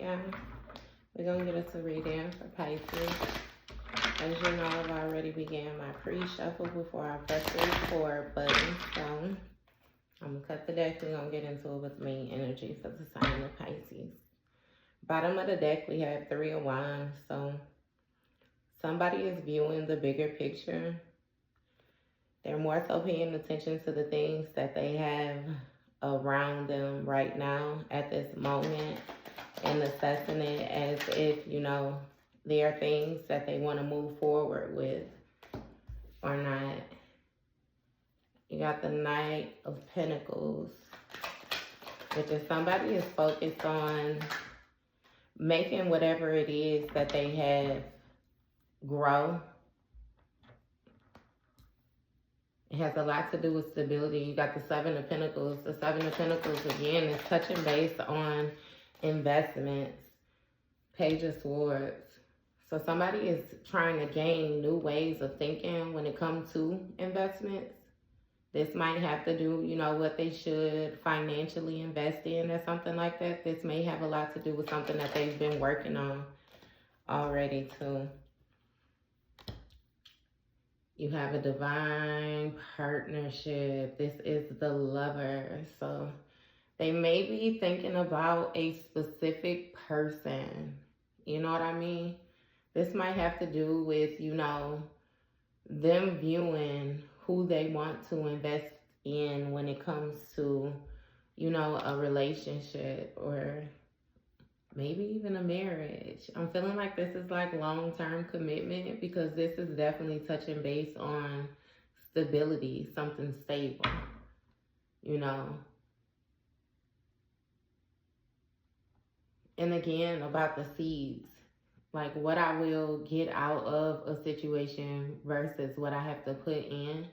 y'all. We're going to get us a reading for Pisces. As you know, I've already began my pre-shuffle before I press the record button. So I'm going to cut the deck. We're going to get into it with main energy for the sign of Pisces. Bottom of the deck, we have 3 of Wands. So somebody is viewing the bigger picture. They're more so paying attention to the things that they have around them right now at this moment and assessing it as if, you know, there are things that they want to move forward with or not. You got the Knight of Pentacles, which is somebody is focused on making whatever it is that they have grow. It has a lot to do with stability. You got the 7 of Pentacles. The 7 of Pentacles, again, is touching base on investments. Page of Swords. So somebody is trying to gain new ways of thinking when it comes to investments. This might have to do, you know, what they should financially invest in or something like that. This may have a lot to do with something that they've been working on already too. You have a divine partnership. This is the Lover. So they may be thinking about a specific person. You know what I mean? This might have to do with, you know, them viewing who they want to invest in when it comes to, you know, a relationship or maybe even a marriage. I'm feeling like this is like long-term commitment because this is definitely touching base on stability, something stable, you know. And again, about the seeds, like what I will get out of a situation versus what I have to put in.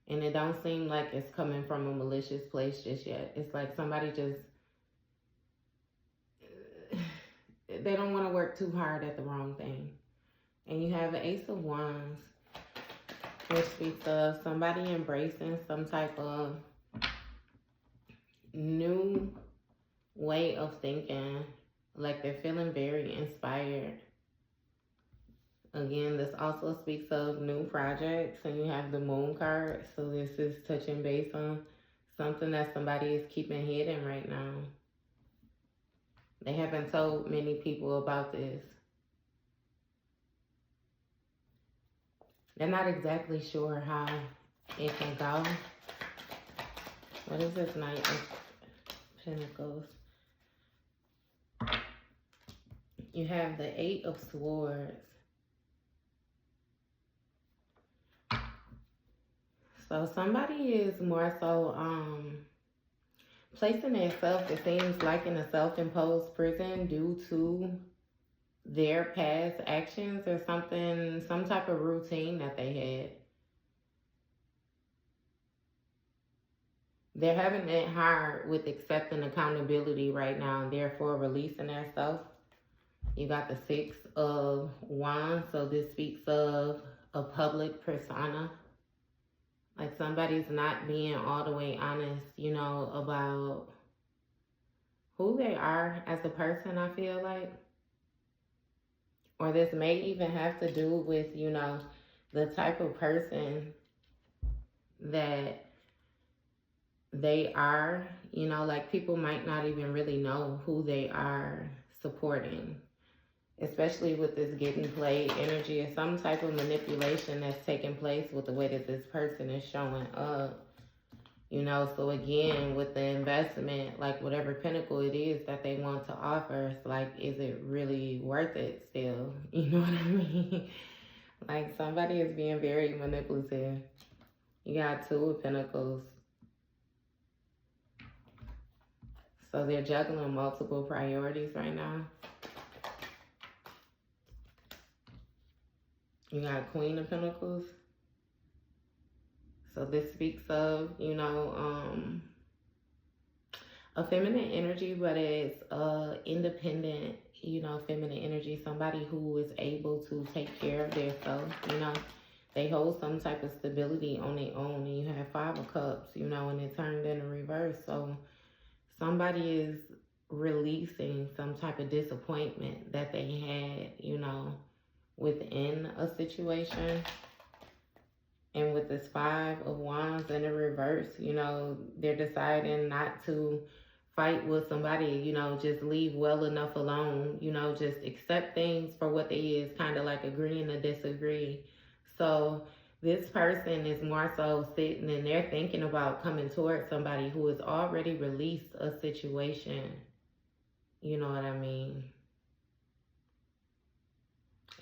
And it don't seem like it's coming from a malicious place just yet. It's like somebody just, they don't want to work too hard at the wrong thing. And you have an Ace of Wands, which speaks of somebody embracing some type of new way of thinking. Like they're feeling very inspired. Again, this also speaks of new projects. And you have the Moon card. So this is touching base on something that somebody is keeping hidden right now. They haven't told many people about this. They're not exactly sure how it can go. What is this Knight of Pentacles? You have the 8 of Swords. So somebody is more so placing themselves, it seems like, in a self-imposed prison due to their past actions or something, some type of routine that they had. They're having it hard with accepting accountability right now and therefore releasing themselves. You got the 6 of Wands, so this speaks of a public persona. Like somebody's not being all the way honest, you know, about who they are as a person, I feel like. Or this may even have to do with, you know, the type of person that they are. You know, like people might not even really know who they are supporting. Especially with this getting played energy or some type of manipulation that's taking place with the way that this person is showing up. You know, so again, with the investment, like whatever pinnacle it is that they want to offer, it's like, is it really worth it still? You know what I mean? Like somebody is being very manipulative. You got 2 of Pentacles. So they're juggling multiple priorities right now. You got Queen of Pentacles. So this speaks of, you know, a feminine energy, but it's independent, you know, feminine energy. Somebody who is able to take care of themselves, you know. They hold some type of stability on their own. And you have 5 of Cups, you know, and it turned in a reverse. So somebody is releasing some type of disappointment that they had, you know, within a situation. And with this 5 of Wands in the reverse, you know, they're deciding not to fight with somebody, you know, just leave well enough alone, you know, just accept things for what they is, kind of like agreeing to disagree. So this person is more so sitting and they're thinking about coming towards somebody who has already released a situation. You know what I mean?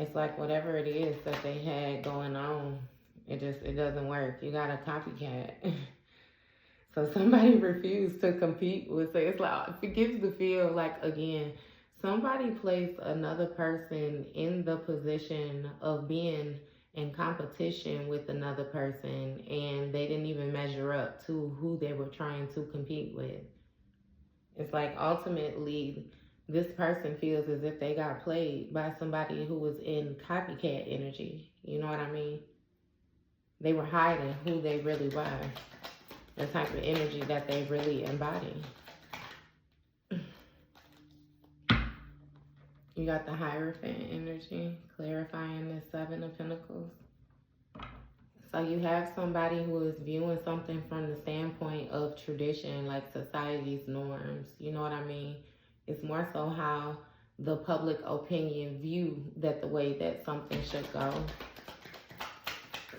It's like whatever it is that they had going on, it doesn't work. You got a copycat. So somebody refused to compete with it. It's like, it gives the feel like, again, somebody placed another person in the position of being in competition with another person, and they didn't even measure up to who they were trying to compete with. It's like ultimately this person feels as if they got played by somebody who was in copycat energy. You know what I mean? They were hiding who they really were, the type of energy that they really embody. You got the Hierophant energy, clarifying the 7 of Pentacles. So you have somebody who is viewing something from the standpoint of tradition, like society's norms. You know what I mean? It's more so how the public opinion view that the way that something should go.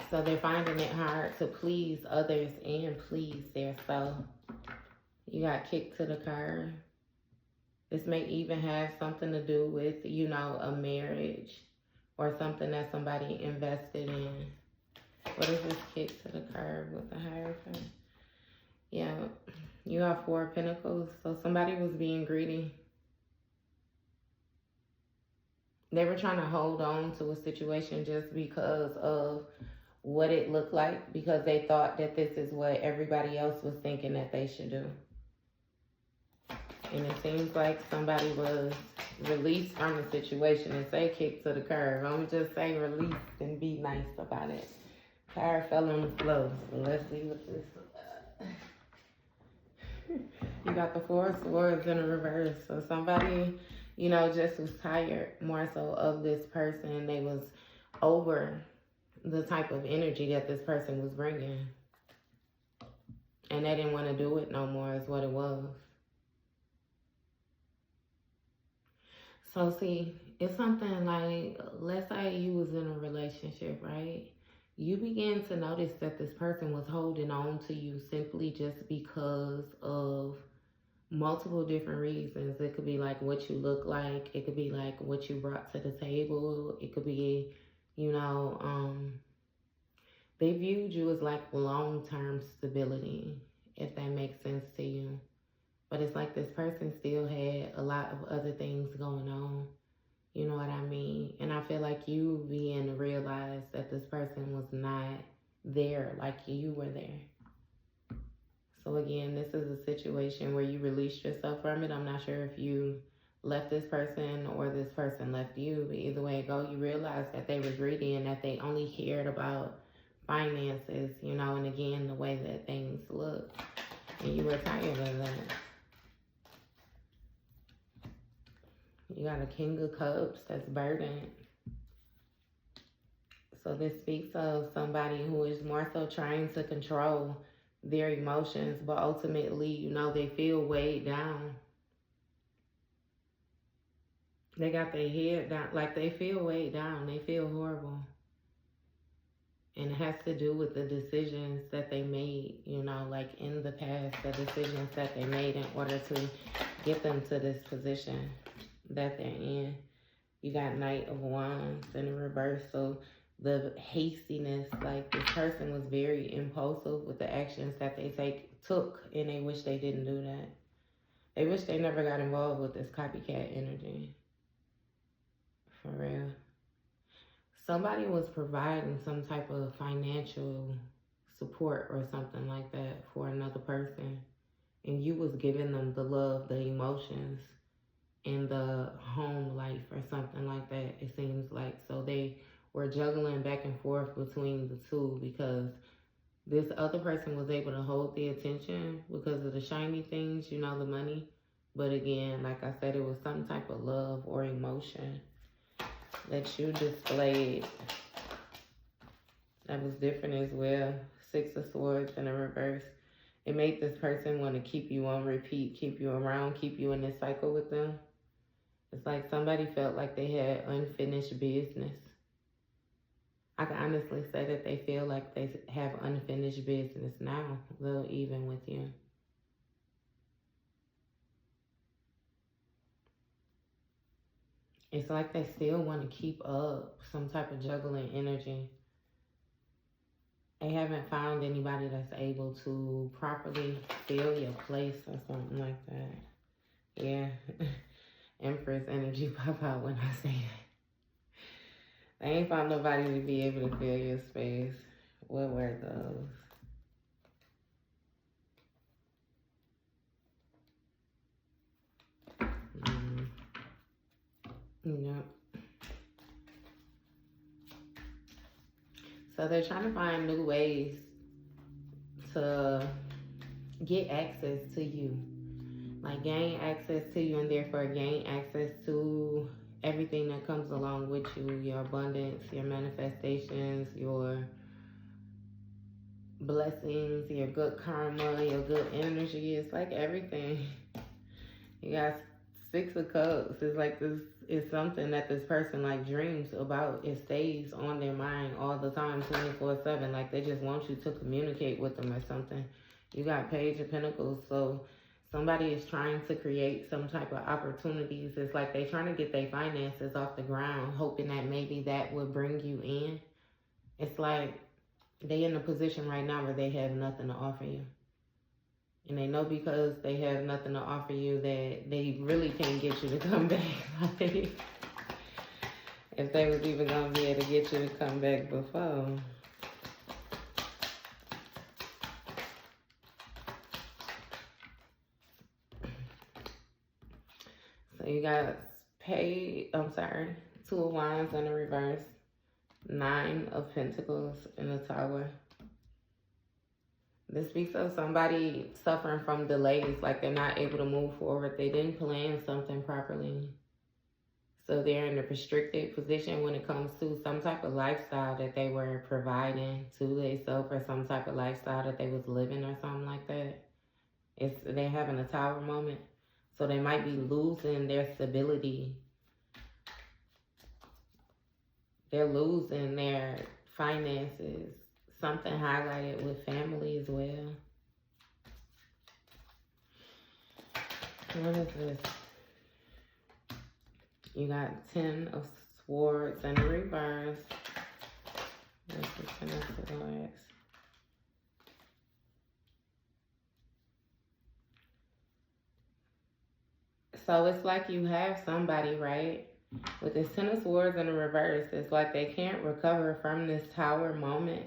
So they're finding it hard to please others and please their self. You got kicked to the curb. This may even have something to do with, you know, a marriage or something that somebody invested in. What is this kick to the curb with the Hierophant? Yeah, you have 4 of Pentacles. So somebody was being greedy. They were trying to hold on to a situation just because of what it looked like, because they thought that this is what everybody else was thinking that they should do. And it seems like somebody was released from the situation, and say kicked to the curb. I'm just say released and be nice about it. Card fell on the floor, so let's see what this You got the 4 of Swords in the reverse. So somebody, you know, just was tired more so of this person. They was over the type of energy that this person was bringing. And they didn't want to do it no more is what it was. So see, it's something like, let's say you was in a relationship, right? You begin to notice that this person was holding on to you simply just because of multiple different reasons. It could be like what you look like. It could be like what you brought to the table. It could be, you know, they viewed you as like long-term stability, if that makes sense to you. But it's like this person still had a lot of other things going on. You know what I mean? And I feel like you began to realize that this person was not there like you were there. So again, this is a situation where you released yourself from it. I'm not sure if you left this person or this person left you. But either way it go, you realize that they were greedy and that they only cared about finances, you know, and again, the way that things look. And you were tired of that. You got a King of Cups that's burdened. So this speaks of somebody who is more so trying to control their emotions, but ultimately, you know, they feel weighed down. They got their head down, like they feel weighed down. They feel horrible. And it has to do with the decisions that they made, you know, like in the past, the decisions that they made in order to get them to this position that they're in. You got Knight of Wands in the reverse. So the hastiness, like this person was very impulsive with the actions that they took, and they wish they didn't do that. They wish they never got involved with this copycat energy. For real. Somebody was providing some type of financial support or something like that for another person, and you was giving them the love, the emotions, and the home life or something like that, it seems like. So they were juggling back and forth between the two, because this other person was able to hold the attention because of the shiny things, you know, the money. But again, like I said, it was some type of love or emotion that you displayed that was different as well. Six of Swords in the reverse. It made this person want to keep you on repeat, keep you around, keep you in this cycle with them. It's like somebody felt like they had unfinished business. I can honestly say that they feel like they have unfinished business now, a little even with you. It's like they still want to keep up some type of juggling energy. They haven't found anybody that's able to properly fill your place or something like that. Yeah. Empress energy pop out when I say that. They ain't found nobody to be able to fill your space. What were those? Yep. So they're trying to find new ways to get access to you. Like gain access to you and therefore gain access to everything that comes along with you. Your abundance, your manifestations, your blessings, your good karma, your good energy. It's like everything. You got Six of Cups. It's like this is something that this person like dreams about. It stays on their mind all the time, 24/7. Like they just want you to communicate with them or something. You got Page of Pentacles. So somebody is trying to create some type of opportunities. It's like they trying to get their finances off the ground, hoping that maybe that would bring you in. It's like they in a position right now where they have nothing to offer you. And they know because they have nothing to offer you that they really can't get you to come back. Like, if they was even going to be able to get you to come back before. So you got Two of Wands in the reverse. Nine of Pentacles in the Tower. This speaks of somebody suffering from delays, like they're not able to move forward. They didn't plan something properly. So they're in a restricted position when it comes to some type of lifestyle that they were providing to themselves, or some type of lifestyle that they was living or something like that. They're having a Tower moment. So they might be losing their stability. They're losing their finances. Something highlighted with family as well. What is this? You got 10 of Swords in reverse. That's the 10 of Swords. So it's like you have somebody, right? With this 10 of Swords in the reverse, it's like they can't recover from this Tower moment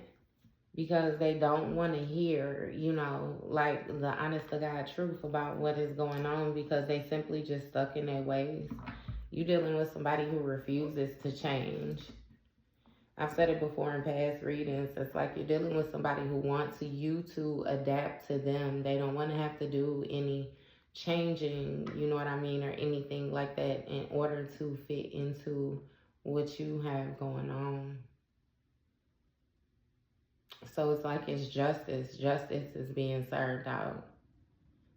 because they don't want to hear, you know, like the honest to God truth about what is going on, because they simply just stuck in their ways. You're dealing with somebody who refuses to change. I've said it before in past readings. It's like you're dealing with somebody who wants you to adapt to them. They don't want to have to do any changing, you know what I mean, or anything like that in order to fit into what you have going on. So it's like it's justice. Justice is being served out.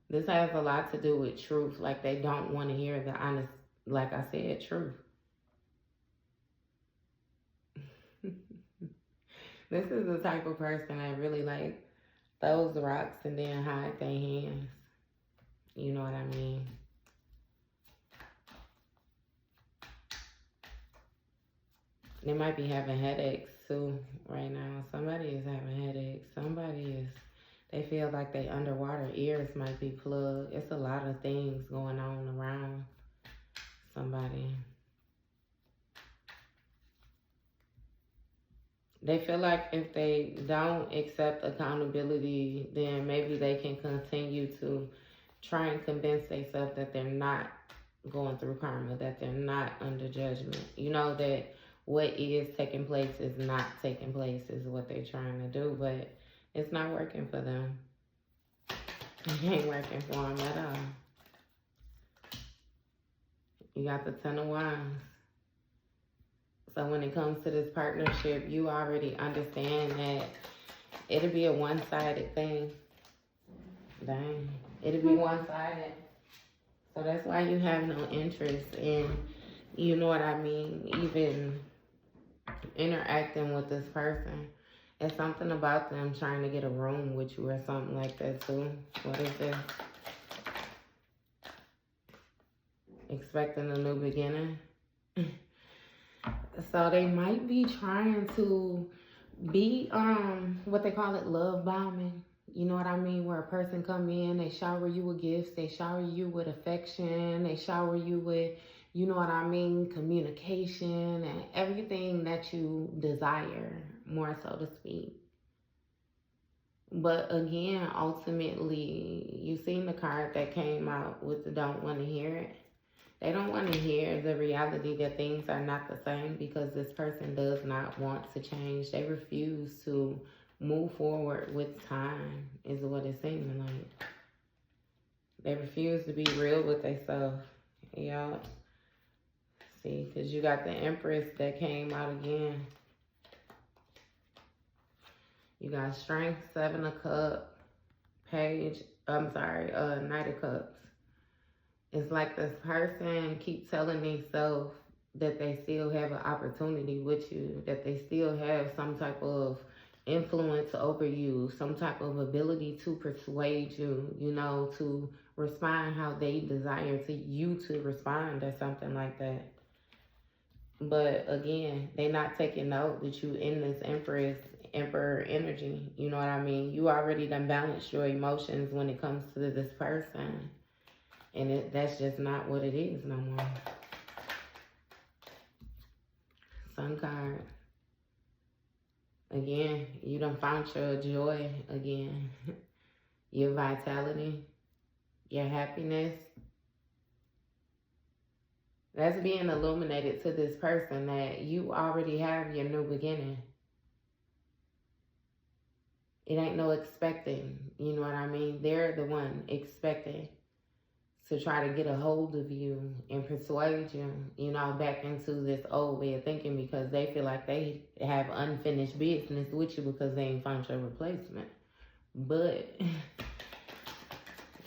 This has a lot to do with truth. Like they don't want to hear the honest, like I said, truth. This is the type of person that really like throws rocks and then hide their hands. You know what I mean? They might be having headaches too right now. Somebody is having headaches. They feel like they underwater. Ears might be plugged. It's a lot of things going on around somebody. They feel like if they don't accept accountability, then maybe they can continue to try and convince themselves that they're not going through karma, that they're not under judgment. You know, that what is taking place is not taking place is what they're trying to do, but it's not working for them. It ain't working for them at all. You got the Ten of Wands. So when it comes to this partnership, you already understand that it'll be a one-sided thing. Dang. It'll be one-sided. So that's why you have no interest in, you know what I mean, even interacting with this person. It's something about them trying to get a room with you or something like that too. What is this? Expecting a new beginning. So they might be trying to be what they call it, love bombing. You know what I mean? Where a person come in, they shower you with gifts, they shower you with affection, they shower you with, you know what I mean, communication and everything that you desire, more so to speak. But again, ultimately, you seen the card that came out with the don't want to hear it. They don't want to hear the reality that things are not the same because this person does not want to change. They refuse to move forward with time, is what it's seeming like. They refuse to be real with themselves. Y'all. See, because you got the Empress that came out again. You got Strength, Seven of Cups, Knight of Cups. It's like this person keep telling themselves that they still have an opportunity with you, that they still have some type of influence over you, some type of ability to persuade you, you know, to respond how they desire to you to respond or something like that. But again, they not taking note that you in this Emperor energy. You know what I mean? You already done balanced your emotions when it comes to this person. And that's just not what it is no more. Sun card. Again, you done found your joy again. Your vitality. Your happiness. That's being illuminated to this person that you already have your new beginning. It ain't no expecting. You know what I mean? They're the one expecting to try to get a hold of you and persuade you, you know, back into this old way of thinking because they feel like they have unfinished business with you because they ain't found your replacement. But,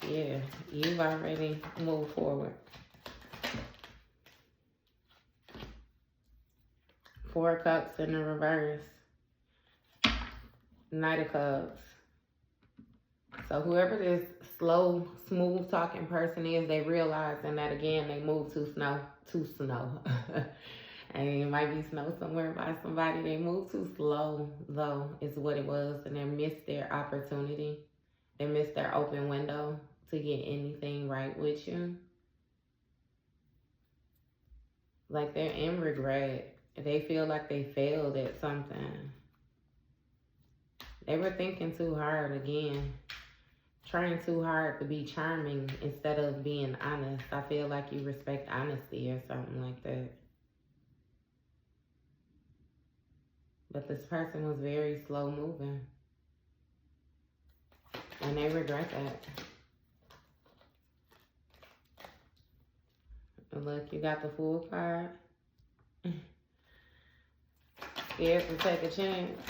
yeah, you've already moved forward. Four of Cups in the reverse. Knight of Cups. So whoever this slow, smooth talking person is, they realizing that again, they move too slow. And it might be snow somewhere by somebody. They move too slow, though, is what it was. And they missed their opportunity. They missed their open window to get anything right with you. Like they're in regret. They feel like they failed at something. They were thinking too hard again. Trying too hard to be charming instead of being honest. I feel like you respect honesty or something like that. But this person was very slow moving. And they regret that. And look, you got the Fool card. Scared to take a chance.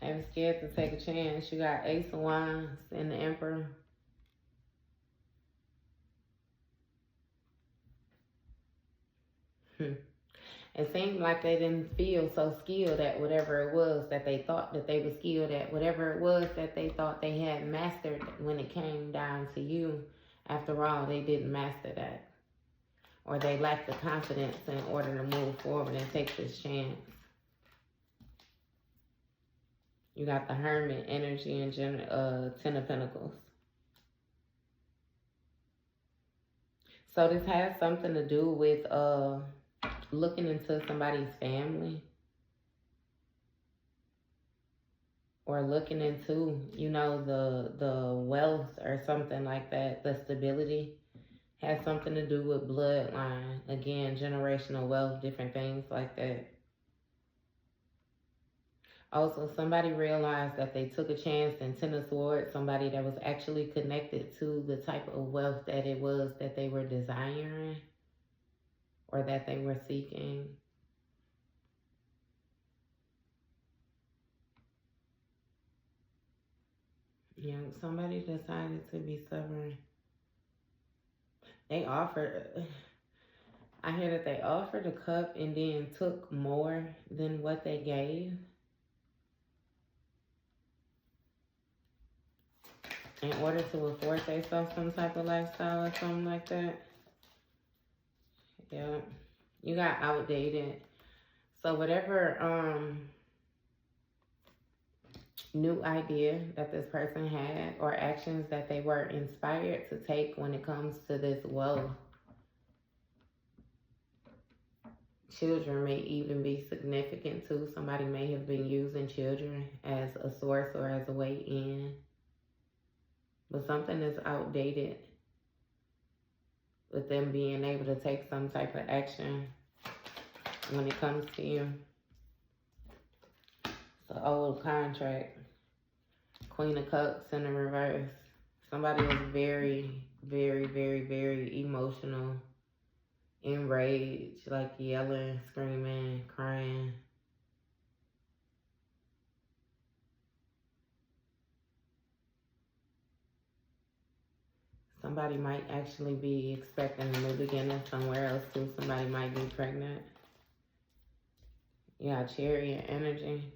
I'm scared to take a chance. You got Ace of Wands and the Emperor. It seemed like they didn't feel so skilled at whatever it was that they thought that they were skilled at. Whatever it was that they thought they had mastered when it came down to you. After all, they didn't master that. Or they lacked the confidence in order to move forward and take this chance. You got the Hermit energy and Ten of Pentacles. So this has something to do with looking into somebody's family. Or looking into, you know, the wealth or something like that. The stability has something to do with bloodline. Again, generational wealth, different things like that. Also, somebody realized that they took a chance and Ten of Swords, somebody that was actually connected to the type of wealth that it was that they were desiring or that they were seeking. You know, somebody decided to be stubborn. They offered, I hear that they offered a cup and then took more than what they gave. In order to afford themselves some type of lifestyle or something like that. Yeah. You got outdated. So whatever new idea that this person had or actions that they were inspired to take when it comes to this wealth, children may even be significant too. Somebody may have been using children as a source or as a way in. But something is outdated with them being able to take some type of action when it comes to you. It's an old contract. Queen of Cups in the reverse. Somebody is very, very, very, very emotional, enraged, like yelling, screaming, crying. Somebody might actually be expecting a new beginning somewhere else too. Somebody might be pregnant. You got Chariot energy.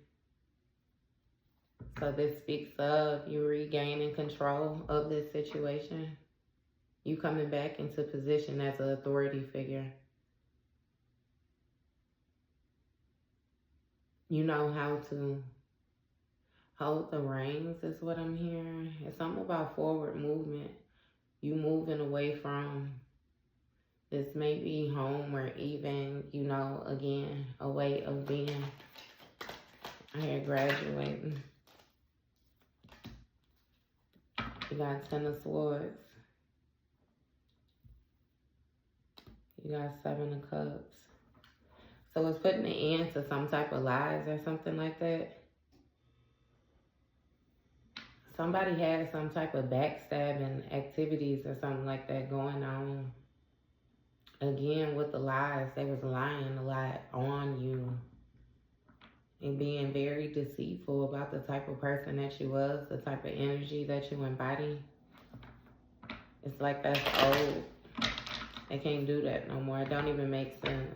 So this speaks of you regaining control of this situation. You coming back into position as an authority figure. You know how to hold the reins is what I'm hearing. It's something about forward movement. You moving away from this maybe home or even, you know, again, a way of being. I hear graduating. You got Ten of Swords. You got Seven of Cups. So it's putting an end to some type of lies or something like that. Somebody had some type of backstabbing activities or something like that going on. Again, with the lies, they was lying a lot on you. And being very deceitful about the type of person that you was, the type of energy that you embody. It's like that's old. They can't do that no more. It don't even make sense.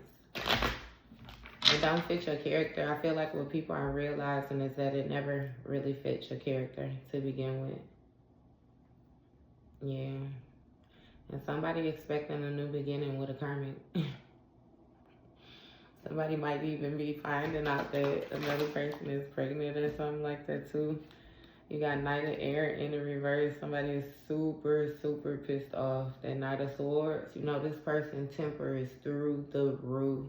It don't fit your character. I feel like what people are realizing is that it never really fits your character to begin with. Yeah. And somebody expecting a new beginning with a karmic. Somebody might even be finding out that another person is pregnant or something like that too. You got Knight of Air in the reverse. Somebody is super, super pissed off. That Knight of Swords. You know, this person's temper is through the roof.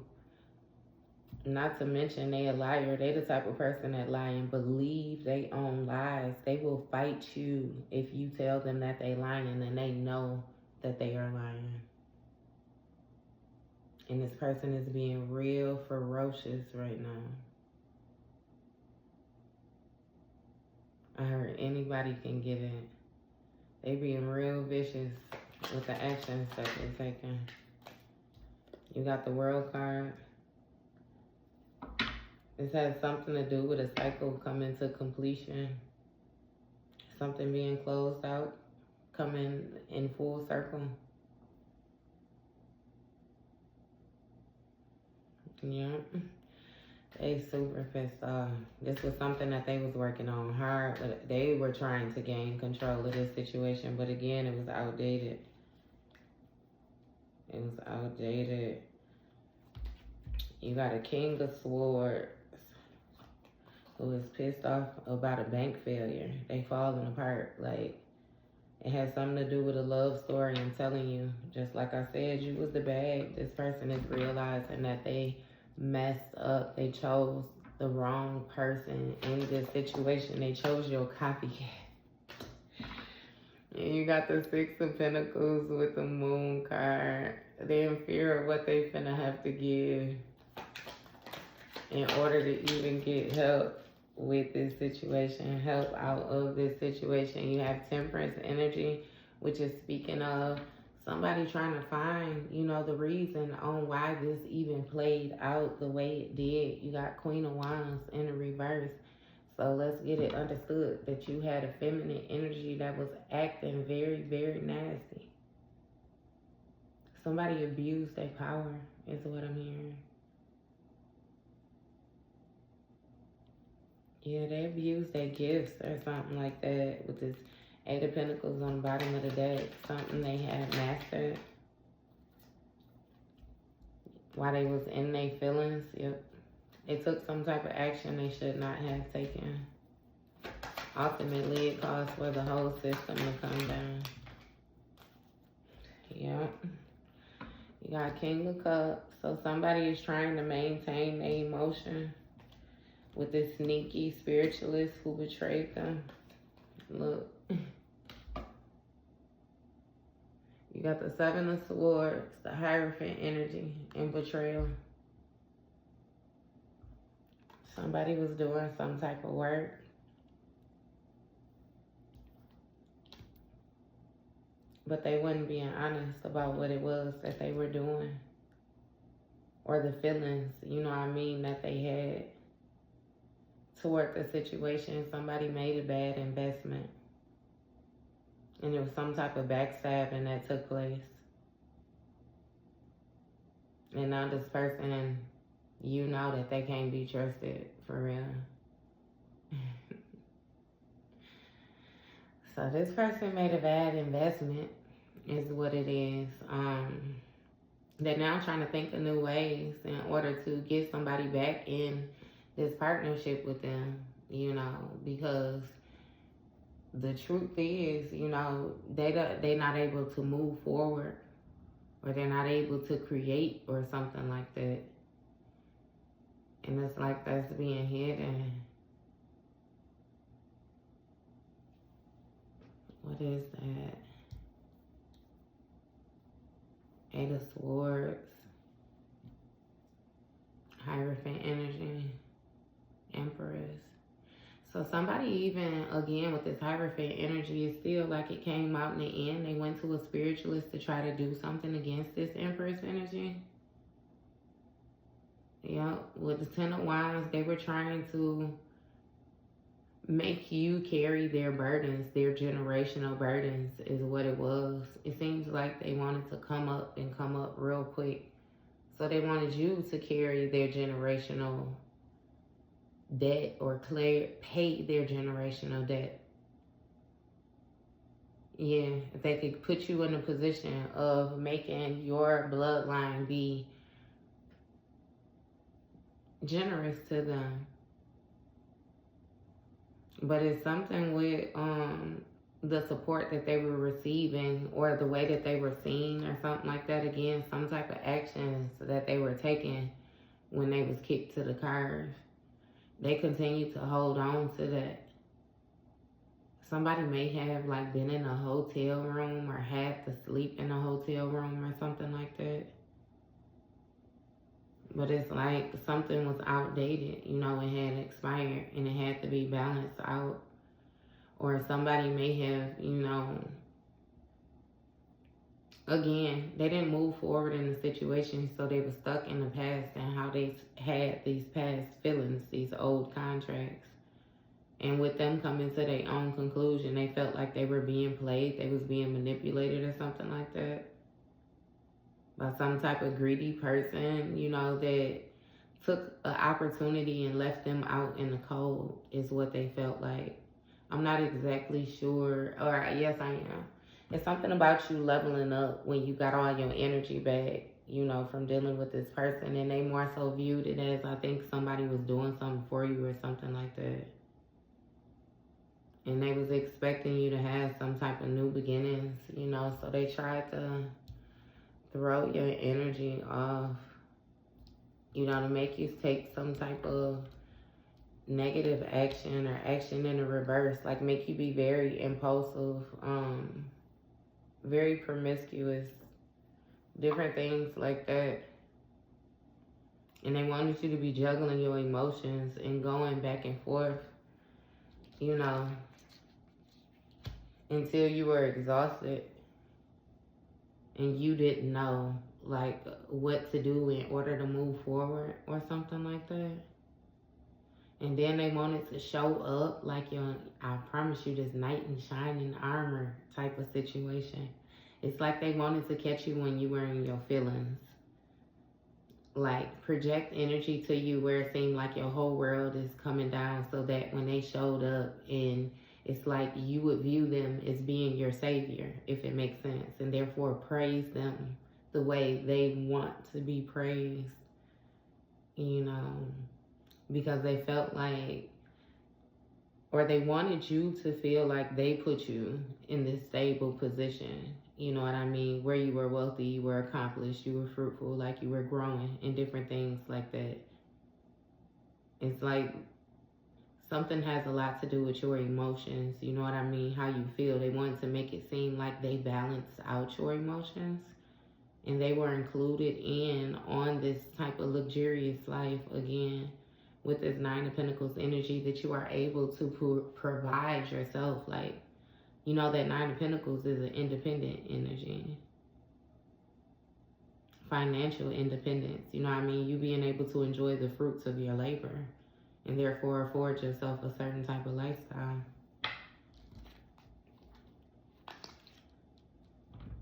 Not to mention they a liar. They the type of person that lie and believe they own lies. They will fight you if you tell them that they lying and they know that they are lying. And this person is being real ferocious right now. I heard anybody can get it. They being real vicious with the actions that they're taking. You got the World card. This has something to do with a cycle coming to completion. Something being closed out, coming in full circle. Yeah. They super pissed off. This was something that they was working on hard. But they were trying to gain control of this situation. But again, it was outdated. It was outdated. You got a King of Swords who is pissed off about a bank failure. They falling apart. Like, it has something to do with a love story. I'm telling you, just like I said, you was the bag. This person is realizing that they messed up. They chose the wrong person in this situation. They chose your copycat. And you got the Six of Pentacles with the Moon card. They're in fear of what they finna have to give in order to even get help. with this situation, help out of this situation. You have Temperance energy, which is speaking of somebody trying to find, you know, the reason on why this even played out the way it did. You got Queen of Wands in the reverse. So let's get it understood that you had a feminine energy that was acting very, very nasty. Somebody abused their power, is what I'm hearing. Yeah, they abused their gifts or something like that with this Eight of Pentacles on the bottom of the deck. Something they had mastered while they was in their feelings. Yep. They took some type of action they should not have taken. Ultimately, it caused for the whole system to come down. Yep. You got King of Cups. So somebody is trying to maintain their emotion with this sneaky spiritualist who betrayed them. Look. You got the Seven of Swords, the Hierophant energy, and betrayal. Somebody was doing some type of work. But they wasn't being honest about what it was that they were doing. Or the feelings, you know what I mean, that they had toward the situation. Somebody made a bad investment. And there was some type of backstabbing that took place. And now this person, you know that they can't be trusted for real. So this person made a bad investment, is what it is. They're now trying to think of new ways in order to get somebody back in this partnership with them, you know, because the truth is, you know, they're not able to move forward, or they're not able to create or something like that. And it's like that's being hidden. What is that? Eight of Swords. Hierophant energy. Empress. So somebody even, again, with this Hierophant energy, is still like it came out in the end. They went to a spiritualist to try to do something against this Empress energy. Yeah, with the Ten of Wands, they were trying to make you carry their burdens, their generational burdens is what it was. It seems like they wanted to come up real quick. So they wanted you to carry their generational debt or pay their generational debt. Yeah, if they could put you in a position of making your bloodline be generous to them. But it's something with the support that they were receiving, or the way that they were seen, or something like that. Again, some type of actions that they were taking when they was kicked to the curb. They continue to hold on to that. Somebody may have like been in a hotel room or had to sleep in a hotel room or something like that. But it's like something was outdated, you know, it had expired and it had to be balanced out. Or somebody may have, you know, again, they didn't move forward in the situation, so they were stuck in the past and how they had these past feelings, these old contracts. And with them coming to their own conclusion, they felt like they were being played, they was being manipulated or something like that. By some type of greedy person, you know, that took an opportunity and left them out in the cold, is what they felt like. I'm not exactly sure, or yes, I am. It's something about you leveling up when you got all your energy back, you know, from dealing with this person, and they more so viewed it as, I think somebody was doing something for you or something like that. And they was expecting you to have some type of new beginnings, you know, so they tried to throw your energy off, you know, to make you take some type of negative action or action in the reverse, like make you be very impulsive, very promiscuous, different things like that. And they wanted you to be juggling your emotions and going back and forth, you know, until you were exhausted and you didn't know, like, what to do in order to move forward or something like that. And then they wanted to show up like your, I promise you, this knight in shining armor type of situation. It's like they wanted to catch you when you were in your feelings. Like, project energy to you where it seemed like your whole world is coming down, so that when they showed up, and it's like you would view them as being your savior, if it makes sense, and therefore praise them the way they want to be praised, you know, because they felt like, or they wanted you to feel like they put you in this stable position. You know what I mean? Where you were wealthy, you were accomplished, you were fruitful, like you were growing, and different things like that. It's like something has a lot to do with your emotions. You know what I mean? How you feel. They wanted to make it seem like they balanced out your emotions, and they were included in on this type of luxurious life again, with this Nine of Pentacles energy, that you are able to provide yourself. Like, you know, that Nine of Pentacles is an independent energy. Financial independence. You know what I mean? You being able to enjoy the fruits of your labor, and therefore afford yourself a certain type of lifestyle.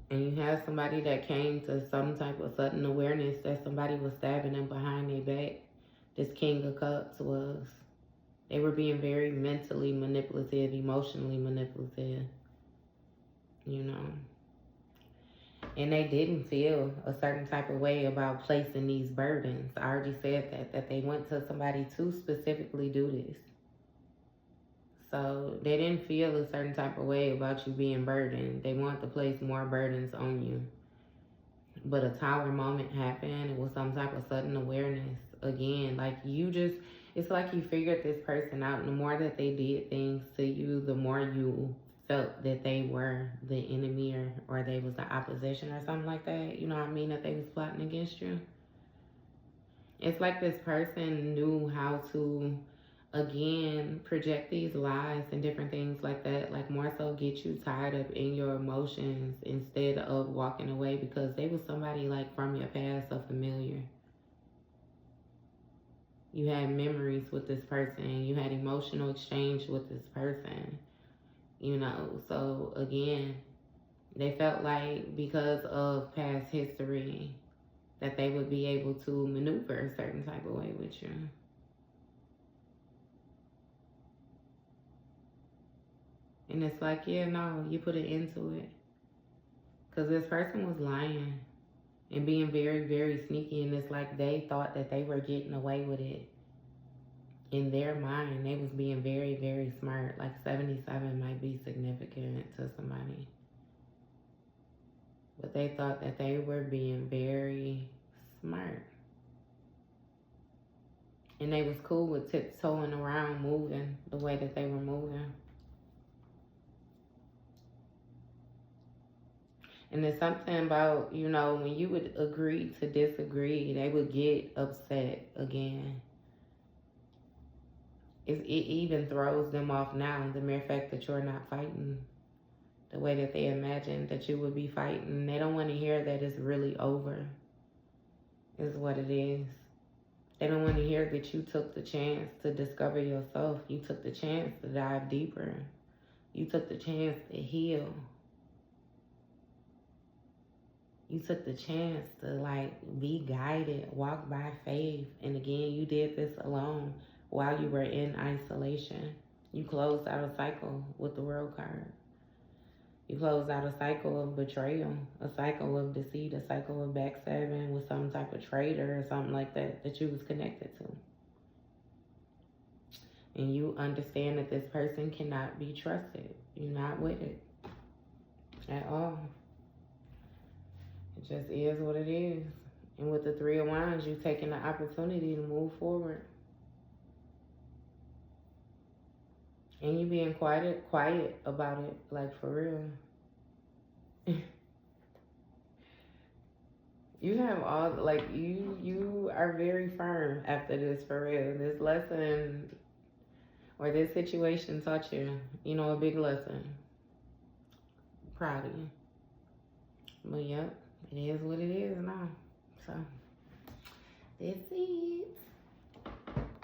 And you have somebody that came to some type of sudden awareness that somebody was stabbing them behind their back. This King of Cups was. They were being very mentally manipulative, emotionally manipulative, you know. And they didn't feel a certain type of way about placing these burdens. I already said that they went to somebody to specifically do this. So they didn't feel a certain type of way about you being burdened. They wanted to place more burdens on you. But a Tower moment happened. It was some type of sudden awareness. Again, like you just, it's like you figured this person out. And the more that they did things to you, the more you felt that they were the enemy, or they was the opposition or something like that. You know what I mean? That they was plotting against you. It's like this person knew how to, again, project these lies and different things like that. Like, more so get you tied up in your emotions instead of walking away, because they was somebody like from your past, so familiar. You had memories with this person. You had emotional exchange with this person. You know, so again, they felt like because of past history that they would be able to maneuver a certain type of way with you. And it's like, yeah, no, you put an end to it. Because this person was lying and being very, very sneaky. And it's like they thought that they were getting away with it. In their mind, they was being very, very smart. Like 77 might be significant to somebody. But they thought that they were being very smart. And they was cool with tiptoeing around, moving the way that they were moving. And there's something about, you know, when you would agree to disagree, they would get upset again. It even throws them off now, the mere fact that you're not fighting the way that they imagined that you would be fighting. They don't want to hear that it's really over, is what it is. They don't want to hear that you took the chance to discover yourself. You took the chance to dive deeper. You took the chance to heal. You took the chance to, like, be guided, walk by faith. And again, you did this alone while you were in isolation. You closed out a cycle with the World card. You closed out a cycle of betrayal, a cycle of deceit, a cycle of backstabbing with some type of traitor or something like that that you was connected to. And you understand that this person cannot be trusted. You're not with it at all. It just is what it is. And with the Three of Wands, you've taken the opportunity to move forward. And you being quiet about it, like, for real. You have all, like, you are very firm after this, for real. This lesson or this situation taught you, you know, a big lesson. Proud of you. But yep, it is what it is now. So that's it.